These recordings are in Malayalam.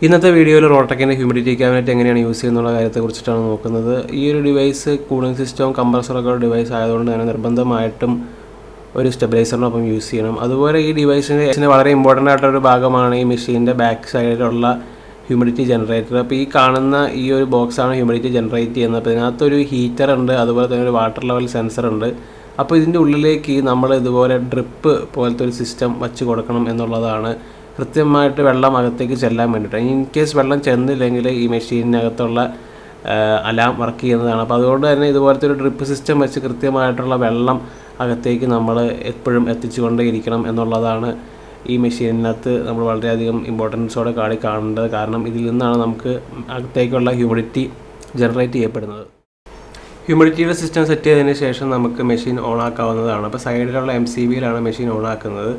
ഇന്നത്തെ വീഡിയോയിൽ റോട്ടക്കിൻ്റെ ഹ്യൂമിഡിറ്റി ക്യാബിനറ്റ് എങ്ങനെയാണ് യൂസ് ചെയ്യുന്നുള്ള കാര്യത്തെക്കുറിച്ചിട്ടാണ് നോക്കുന്നത്. ഈ ഒരു ഡിവൈസ് കൂളിംഗ് സിസ്റ്റവും കംപ്രസറൊക്കെ ഡിവൈസ് ആയതുകൊണ്ട് തന്നെ നിർബന്ധമായിട്ടും ഒരു സ്റ്റെബിലൈസറിനൊപ്പം യൂസ് ചെയ്യണം. അതുപോലെ ഈ ഡിവൈസിന് വളരെ ഇമ്പോർട്ടൻ്റ് ആയിട്ടൊരു ഭാഗമാണ് ഈ മെഷീൻ്റെ ബാക്ക് സൈഡിലുള്ള ഹ്യൂമിഡിറ്റി ജനറേറ്റർ. അപ്പോൾ ഈ കാണുന്ന ഈ ഒരു ബോക്സാണ് ഹ്യൂമിഡിറ്റി ജനറേറ്റ് ചെയ്യുന്നത്. അപ്പോൾ ഇതിനകത്തൊരു ഹീറ്റർ ഉണ്ട്, അതുപോലെ തന്നെ ഒരു വാട്ടർ ലെവൽ സെൻസർ ഉണ്ട്. അപ്പോൾ ഇതിൻ്റെ ഉള്ളിലേക്ക് നമ്മൾ ഇതുപോലെ ഡ്രിപ്പ് പോലത്തെ ഒരു സിസ്റ്റം വച്ച് കൊടുക്കണം എന്നുള്ളതാണ്, കൃത്യമായിട്ട് വെള്ളം അകത്തേക്ക് ചെല്ലാൻ വേണ്ടിയിട്ട്. ഇൻ കേസ് വെള്ളം ചെന്നില്ലെങ്കിൽ ഈ മെഷീനകത്തുള്ള അലാം വർക്ക് ചെയ്യുന്നതാണ്. അപ്പോൾ അതുകൊണ്ട് തന്നെ ഇതുപോലത്തെ ഒരു ഡ്രിപ്പ് സിസ്റ്റം വെച്ച് കൃത്യമായിട്ടുള്ള വെള്ളം അകത്തേക്ക് നമ്മൾ എപ്പോഴും എത്തിച്ചുകൊണ്ടേയിരിക്കണം എന്നുള്ളതാണ് ഈ മെഷീനകത്ത് നമ്മൾ വളരെയധികം ഇമ്പോർട്ടൻസോടെ കാണേണ്ടത്. കാരണം ഇതിൽ നിന്നാണ് നമുക്ക് അകത്തേക്കുള്ള ഹ്യൂമിഡിറ്റി ജനറേറ്റ് ചെയ്യപ്പെടുന്നത്. ഹ്യൂമിഡിറ്റിയുടെ സിസ്റ്റം സെറ്റ് ചെയ്തതിന് ശേഷം നമുക്ക് മെഷീൻ ഓൺ ആക്കാവുന്നതാണ്. അപ്പോൾ സൈഡിലുള്ള MCBയിലാണ് മെഷീൻ ഓൺ ആക്കുന്നത്.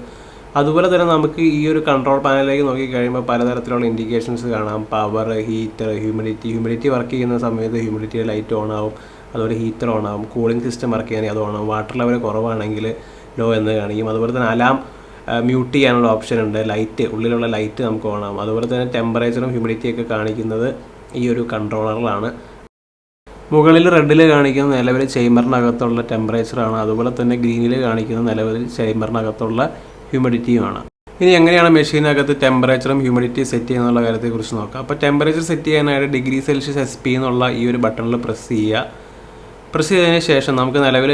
അതുപോലെ തന്നെ നമുക്ക് ഈ ഒരു കൺട്രോൾ പാനലിലേക്ക് നോക്കിക്കഴിയുമ്പോൾ പലതരത്തിലുള്ള ഇൻഡിക്കേഷൻസ് കാണാം. പവർ, ഹീറ്റർ, ഹ്യൂമിഡിറ്റി വർക്ക് ചെയ്യുന്ന സമയത്ത് ഹ്യൂമിഡിറ്റിയുടെ ലൈറ്റ് ഓൺ ആവും, അതുപോലെ ഹീറ്റർ ഓൺ ആവും. കൂളിംഗ് സിസ്റ്റം വർക്ക് ചെയ്യാണെങ്കിൽ അത് ഓൺ ആവും. വാട്ടർ ലെവൽ കുറവാണെങ്കിൽ ലോ എന്ന് കാണിക്കും. അതുപോലെ തന്നെ അലാം മ്യൂട്ട് ചെയ്യാനുള്ള ഓപ്ഷൻ ഉണ്ട്. ലൈറ്റ്, ഉള്ളിലുള്ള ലൈറ്റ് നമുക്ക് ഓൺ ആവും. അതുപോലെ തന്നെ ടെമ്പറേച്ചറും ഹ്യൂമിഡിറ്റിയൊക്കെ കാണിക്കുന്നത് ഈ ഒരു കൺട്രോളറിലാണ്. മുകളിൽ റെഡിൽ കാണിക്കുന്ന നിലവിൽ ചേമ്പറിനകത്തുള്ള ടെമ്പറേച്ചറാണ്. അതുപോലെ തന്നെ ഗ്രീനിൽ കാണിക്കുന്ന നിലവിൽ ചേമ്പറിനകത്തുള്ള ഹ്യൂമിഡിറ്റിയുമാണ്. ഇനി എങ്ങനെയാണ് മെഷീനകത്ത് ടെമ്പറേച്ചറും ഹ്യൂമിഡിറ്റി സെറ്റ് ചെയ്യുന്നുള്ള കാര്യത്തെക്കുറിച്ച് നോക്കാം. അപ്പോൾ ടെമ്പറേച്ചർ സെറ്റ് ചെയ്യാനായിട്ട് °C SP എന്നുള്ള ഈ ഒരു ബട്ടണിൽ പ്രസ് ചെയ്യുക. പ്രസ് ചെയ്തതിന് ശേഷം നമുക്ക് നിലവിൽ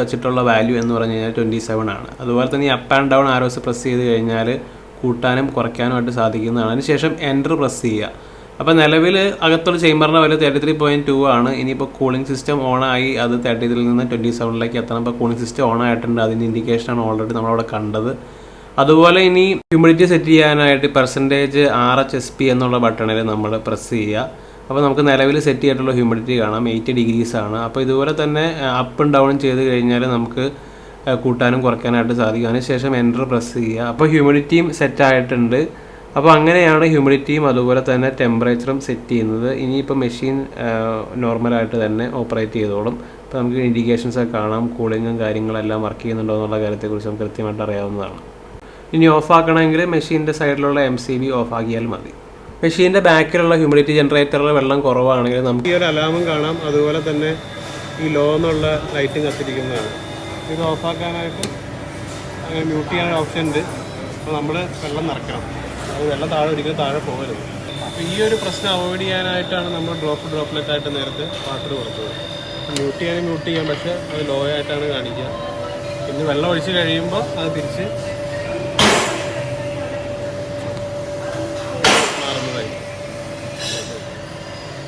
വെച്ചിട്ടുള്ള വാല്യൂ എന്ന് പറഞ്ഞു കഴിഞ്ഞാൽ 27 ആണ്. അതുപോലെ തന്നെ ഈ up and down arrows press ചെയ്ത് കഴിഞ്ഞാൽ കൂട്ടാനും കുറയ്ക്കാനുമായിട്ട് സാധിക്കുന്നതാണ്. അതിനുശേഷം എൻ്റർ പ്രസ് ചെയ്യുക. അപ്പോൾ നിലവിൽ അകത്തുള്ള ചേമ്പറിൻ്റെ വില 33.2 ആണ്. ഇനിയിപ്പോൾ കൂളിംഗ് സിസ്റ്റം ഓണായി അത് 33 നിന്ന് 27ലേക്ക് എത്തണം. അപ്പോൾ കൂളിംഗ് സിസ്റ്റം ഓൺ ആയിട്ടുണ്ട്, അതിൻ്റെ ഇൻഡിക്കേഷനാണ് ഓൾറെഡി നമ്മളവിടെ കണ്ടത്. അതുപോലെ ഇനി ഹ്യൂമിഡിറ്റി സെറ്റ് ചെയ്യാനായിട്ട് %RHSP എന്നുള്ള ബട്ടണിൽ നമ്മൾ പ്രസ് ചെയ്യുക. അപ്പോൾ നമുക്ക് നിലവിൽ സെറ്റ് ചെയ്തിട്ടുള്ള ഹ്യൂമിഡിറ്റി കാണാം, 80 ആണ്. അപ്പോൾ ഇതുപോലെ തന്നെ അപ്പും ഡൗണും ചെയ്ത് കഴിഞ്ഞാൽ നമുക്ക് കൂട്ടാനും കുറയ്ക്കാനായിട്ട് സാധിക്കും. അതിനുശേഷം എൻ്റർ പ്രസ് ചെയ്യുക. അപ്പോൾ ഹ്യൂമിഡിറ്റിയും സെറ്റ് ആയിട്ടുണ്ട്. അപ്പോൾ അങ്ങനെയാണ് ഹ്യൂമിഡിറ്റിയും അതുപോലെ തന്നെ ടെമ്പറേച്ചറും സെറ്റ് ചെയ്യുന്നത്. ഇനിയിപ്പോൾ മെഷീൻ നോർമലായിട്ട് തന്നെ ഓപ്പറേറ്റ് ചെയ്തോളും. അപ്പോൾ നമുക്ക് ഇൻഡിക്കേഷൻസൊക്കെ കാണാം, കൂളിങ്ങും കാര്യങ്ങളെല്ലാം വർക്ക് ചെയ്യുന്നുണ്ടോ എന്നുള്ള കാര്യത്തെക്കുറിച്ച് നമുക്ക് കൃത്യമായിട്ട് അറിയാവുന്നതാണ്. ഇനി ഓഫാക്കണമെങ്കിൽ മെഷീൻ്റെ സൈഡിലുള്ള MCB ഓഫാക്കിയാൽ മതി. മെഷീൻ്റെ ബാക്കിലുള്ള ഹ്യൂമിഡിറ്റി ജനറേറ്ററിൽ വെള്ളം കുറവാണെങ്കിൽ നമുക്ക് ഈ ഒരു അലാമും കാണാം, അതുപോലെ തന്നെ ഈ ലോ എന്നുള്ള ലൈറ്റും കത്തിരിക്കുന്നതാണ്. ഇത് ഓഫാക്കാനായിട്ട് അങ്ങനെ മ്യൂട്ട് ചെയ്യാനൊരു ഓപ്ഷൻ ഉണ്ട്. അപ്പോൾ നമ്മൾ വെള്ളം നിറയ്ക്കണം, അത് വെള്ളം ഒരിക്കലും താഴെ പോകരുത്. അപ്പോൾ ഈ ഒരു പ്രശ്നം അവോയ്ഡ് ചെയ്യാനായിട്ടാണ് നമ്മൾ ഡ്രോപ്ലെറ്റ് ആയിട്ട് നേരത്തെ വാട്ടർ കൊടുത്തത്. മ്യൂട്ട് ചെയ്യാൻ, പക്ഷേ അത് ലോ ആയിട്ടാണ് കാണിക്കുക. പിന്നെ വെള്ളം ഒഴിച്ച് കഴിയുമ്പോൾ അത് തിരിച്ച്